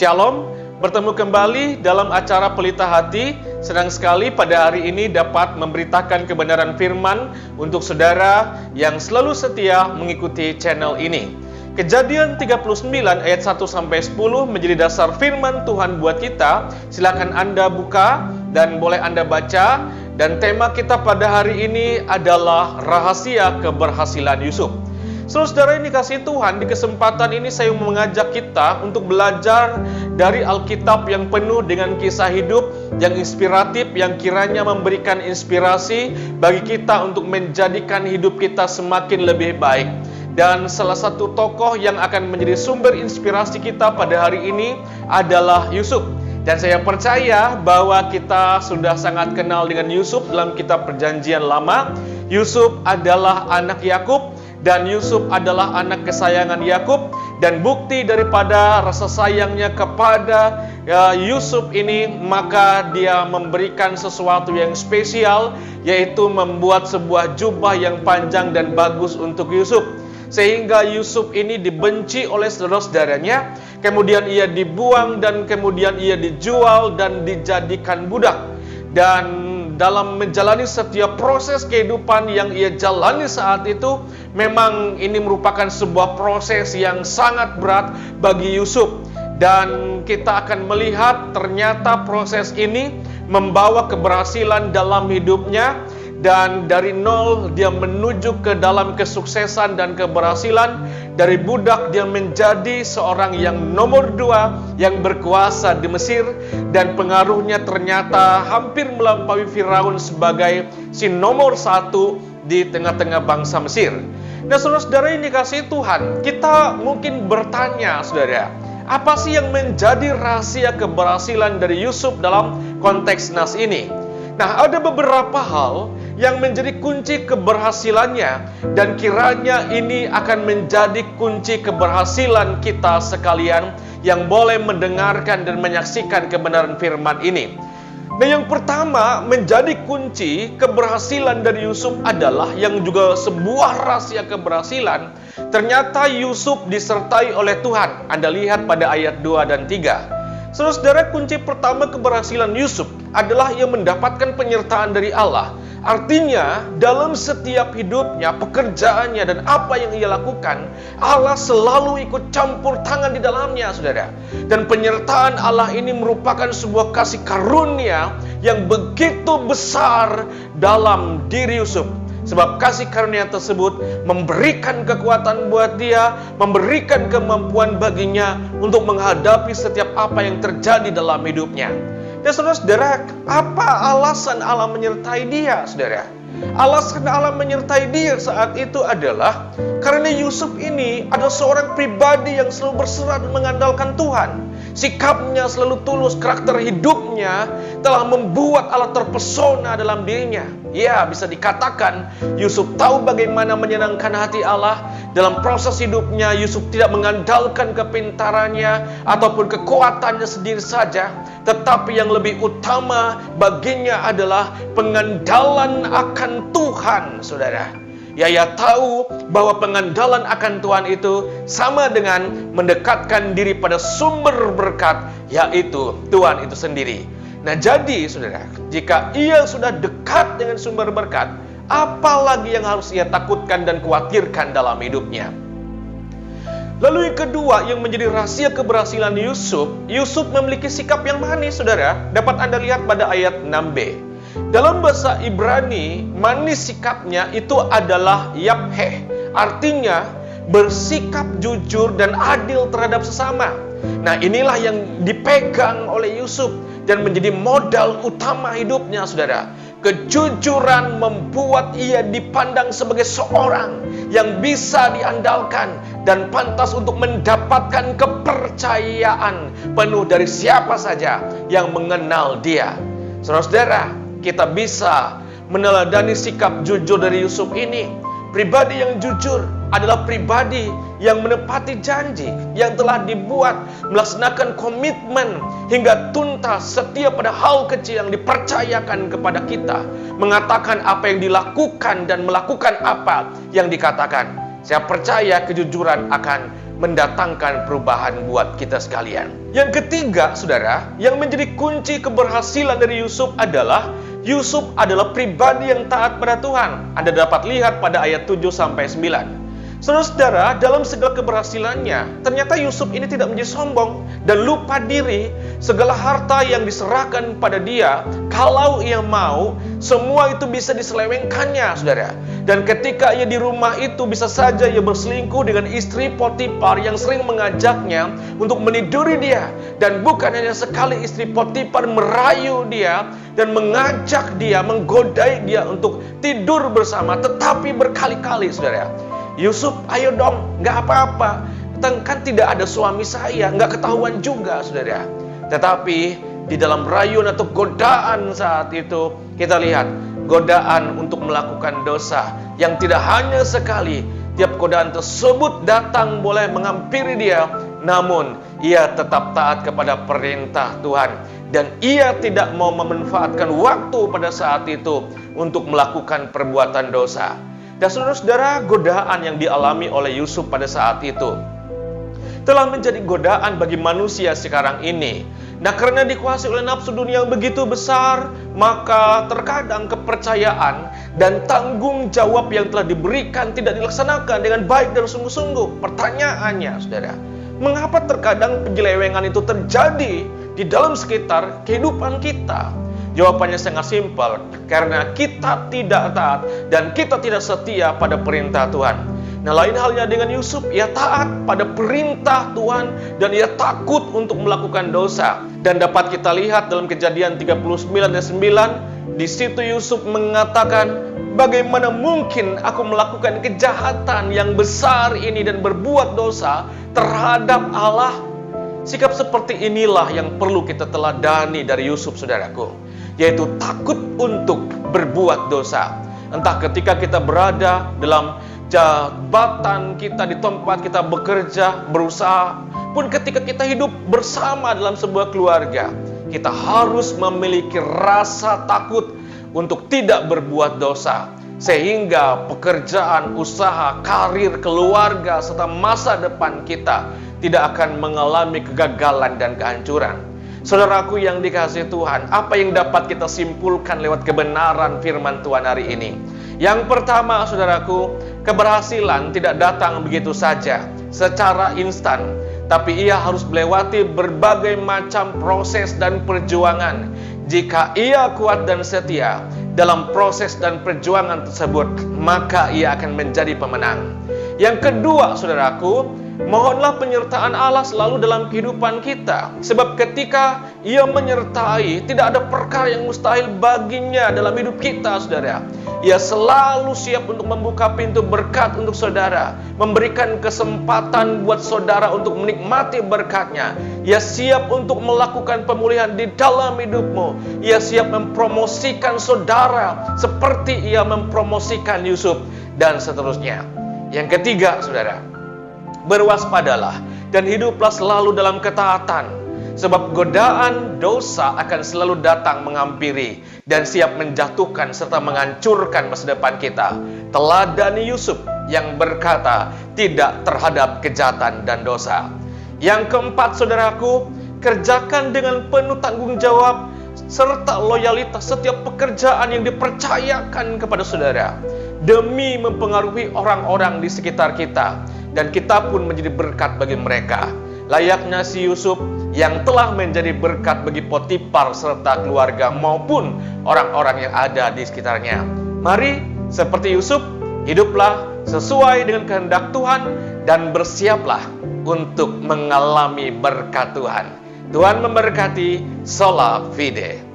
Shalom, bertemu kembali dalam acara Pelita Hati. Senang sekali pada hari ini dapat memberitakan kebenaran firman untuk saudara yang selalu setia mengikuti channel ini. Kejadian 39 ayat 1-10 menjadi dasar firman Tuhan buat kita. Silakan Anda buka dan boleh Anda baca. Dan tema kita pada hari ini adalah rahasia keberhasilan Yusuf. Saudara ini kasih Tuhan, di kesempatan ini saya mengajak kita untuk belajar dari Alkitab yang penuh dengan kisah hidup yang inspiratif, yang kiranya memberikan inspirasi bagi kita untuk menjadikan hidup kita semakin lebih baik. Dan salah satu tokoh yang akan menjadi sumber inspirasi kita pada hari ini adalah Yusuf. Dan saya percaya bahwa kita sudah sangat kenal dengan Yusuf dalam kitab Perjanjian Lama. Yusuf adalah anak Yakub. Dan Yusuf adalah anak kesayangan Yakub, dan bukti daripada rasa sayangnya kepada Yusuf ini, maka dia memberikan sesuatu yang spesial, yaitu membuat sebuah jubah yang panjang dan bagus untuk Yusuf. Sehingga Yusuf ini dibenci oleh saudara-saudaranya, kemudian ia dibuang dan kemudian ia dijual dan dijadikan budak. Dan dalam menjalani setiap proses kehidupan yang ia jalani saat itu, memang ini merupakan sebuah proses yang sangat berat bagi Yusuf. Dan kita akan melihat ternyata proses ini membawa keberhasilan dalam hidupnya. Dan dari nol dia menuju ke dalam kesuksesan dan keberhasilan. Dari budak dia menjadi seorang yang nomor 2 yang berkuasa di Mesir. Dan pengaruhnya ternyata hampir melampaui Firaun sebagai si nomor 1 di tengah-tengah bangsa Mesir. Nah saudara-saudara ini kasih Tuhan, kita mungkin bertanya saudara, apa sih yang menjadi rahasia keberhasilan dari Yusuf dalam konteks nas ini? Nah, ada beberapa hal yang menjadi kunci keberhasilannya, dan kiranya ini akan menjadi kunci keberhasilan kita sekalian yang boleh mendengarkan dan menyaksikan kebenaran firman ini. Nah, yang pertama menjadi kunci keberhasilan dari Yusuf adalah yang juga sebuah rahasia keberhasilan. Ternyata Yusuf disertai oleh Tuhan. Anda lihat pada ayat 2 dan 3. Saudara, kunci pertama keberhasilan Yusuf adalah ia mendapatkan penyertaan dari Allah. Artinya, dalam setiap hidupnya, pekerjaannya, dan apa yang ia lakukan, Allah selalu ikut campur tangan di dalamnya, saudara. Dan penyertaan Allah ini merupakan sebuah kasih karunia yang begitu besar dalam diri Yusuf. Sebab kasih karunia tersebut memberikan kekuatan buat dia, memberikan kemampuan baginya untuk menghadapi setiap apa yang terjadi dalam hidupnya. Dan saudara-saudara, apa alasan Allah menyertai dia, saudara? Alasan Allah menyertai dia saat itu adalah karena Yusuf ini adalah seorang pribadi yang selalu berserah dan mengandalkan Tuhan. Sikapnya selalu tulus, karakter hidupnya telah membuat Allah terpesona dalam dirinya. Ya, bisa dikatakan Yusuf tahu bagaimana menyenangkan hati Allah. Dalam proses hidupnya, Yusuf tidak mengandalkan kepintarannya ataupun kekuatannya sendiri saja, tetapi yang lebih utama baginya adalah pengandalan akan Tuhan, saudara. Ia tahu bahwa pengandalan akan Tuhan itu sama dengan mendekatkan diri pada sumber berkat, yaitu Tuhan itu sendiri. Nah, jadi saudara, jika ia sudah dekat dengan sumber berkat, apa lagi yang harus ia takutkan dan khawatirkan dalam hidupnya? Lalu yang kedua yang menjadi rahasia keberhasilan Yusuf, Yusuf memiliki sikap yang manis, saudara. Dapat Anda lihat pada ayat 6b. Dalam bahasa Ibrani, manis sikapnya itu adalah yapheh. Artinya, bersikap jujur dan adil terhadap sesama. Nah, inilah yang dipegang oleh Yusuf dan menjadi modal utama hidupnya, saudara. Kejujuran membuat ia dipandang sebagai seorang yang bisa diandalkan dan pantas untuk mendapatkan kepercayaan penuh dari siapa saja yang mengenal dia. Saudara-saudara, kita bisa meneladani sikap jujur dari Yusuf ini. Pribadi yang jujur adalah pribadi yang menepati janji yang telah dibuat, melaksanakan komitmen hingga tuntas setia pada hal kecil yang dipercayakan kepada kita, mengatakan apa yang dilakukan dan melakukan apa yang dikatakan. Saya percaya kejujuran akan mendatangkan perubahan buat kita sekalian. Yang ketiga, saudara, yang menjadi kunci keberhasilan dari Yusuf adalah Yusuf adalah pribadi yang taat pada Tuhan. Anda dapat lihat pada ayat 7-9. Saudara-saudara, dalam segala keberhasilannya, ternyata Yusuf ini tidak menjadi sombong dan lupa diri. Segala harta yang diserahkan pada dia, kalau ia mau, semua itu bisa diselewengkannya, saudara. Dan ketika ia di rumah itu, bisa saja ia berselingkuh dengan istri Potifar yang sering mengajaknya untuk meniduri dia. Dan bukan hanya sekali istri Potifar merayu dia dan mengajak dia, menggodai dia untuk tidur bersama, tetapi berkali-kali, saudara. Yusuf, ayo dong, nggak apa-apa. Kan tidak ada suami saya, nggak ketahuan juga, saudara. Tetapi di dalam rayuan atau godaan saat itu, kita lihat godaan untuk melakukan dosa yang tidak hanya sekali. Tiap godaan tersebut datang boleh menghampiri dia, namun ia tetap taat kepada perintah Tuhan. Dan ia tidak mau memanfaatkan waktu pada saat itu untuk melakukan perbuatan dosa. Dan saudara-saudara, godaan yang dialami oleh Yusuf pada saat itu telah menjadi godaan bagi manusia sekarang ini. Nah, karena dikuasai oleh nafsu dunia yang begitu besar, maka terkadang kepercayaan dan tanggung jawab yang telah diberikan tidak dilaksanakan dengan baik dan sungguh-sungguh. Pertanyaannya, saudara, mengapa terkadang penyelewengan itu terjadi di dalam sekitar kehidupan kita? Jawabannya sangat simpel, karena kita tidak taat dan kita tidak setia pada perintah Tuhan. Nah, lain halnya dengan Yusuf, ia taat pada perintah Tuhan dan ia takut untuk melakukan dosa. Dan dapat kita lihat dalam Kejadian 39:9, di situ Yusuf mengatakan, bagaimana mungkin aku melakukan kejahatan yang besar ini dan berbuat dosa terhadap Allah? Sikap seperti inilah yang perlu kita teladani dari Yusuf, saudaraku, yaitu takut untuk berbuat dosa. Entah ketika kita berada dalam jabatan kita, di tempat kita bekerja, berusaha, pun ketika kita hidup bersama dalam sebuah keluarga, kita harus memiliki rasa takut untuk tidak berbuat dosa, sehingga pekerjaan, usaha, karir, keluarga, serta masa depan kita tidak akan mengalami kegagalan dan kehancuran. Saudaraku yang dikasihi Tuhan, apa yang dapat kita simpulkan lewat kebenaran firman Tuhan hari ini? Yang pertama, saudaraku, keberhasilan tidak datang begitu saja, secara instan, tapi ia harus melewati berbagai macam proses dan perjuangan. Jika ia kuat dan setia dalam proses dan perjuangan tersebut, maka ia akan menjadi pemenang. Yang kedua, saudaraku, mohonlah penyertaan Allah selalu dalam kehidupan kita. Sebab ketika ia menyertai, tidak ada perkara yang mustahil baginya dalam hidup kita, saudara. Ia selalu siap untuk membuka pintu berkat untuk saudara, memberikan kesempatan buat saudara untuk menikmati berkatnya. Ia siap untuk melakukan pemulihan di dalam hidupmu. Ia siap mempromosikan saudara seperti ia mempromosikan Yusuf, dan seterusnya. Yang ketiga, saudara, berwaspadalah dan hiduplah selalu dalam ketaatan, sebab godaan dosa akan selalu datang menghampiri dan siap menjatuhkan serta menghancurkan masa depan kita. Teladani Yusuf yang berkata tidak terhadap kejahatan dan dosa. Yang keempat, saudaraku, kerjakan dengan penuh tanggung jawab serta loyalitas setiap pekerjaan yang dipercayakan kepada saudara, demi mempengaruhi orang-orang di sekitar kita, dan kita pun menjadi berkat bagi mereka. Layaknya si Yusuf yang telah menjadi berkat bagi Potifar serta keluarga maupun orang-orang yang ada di sekitarnya. Mari, seperti Yusuf, hiduplah sesuai dengan kehendak Tuhan dan bersiaplah untuk mengalami berkat Tuhan. Tuhan memberkati. Sola Fide.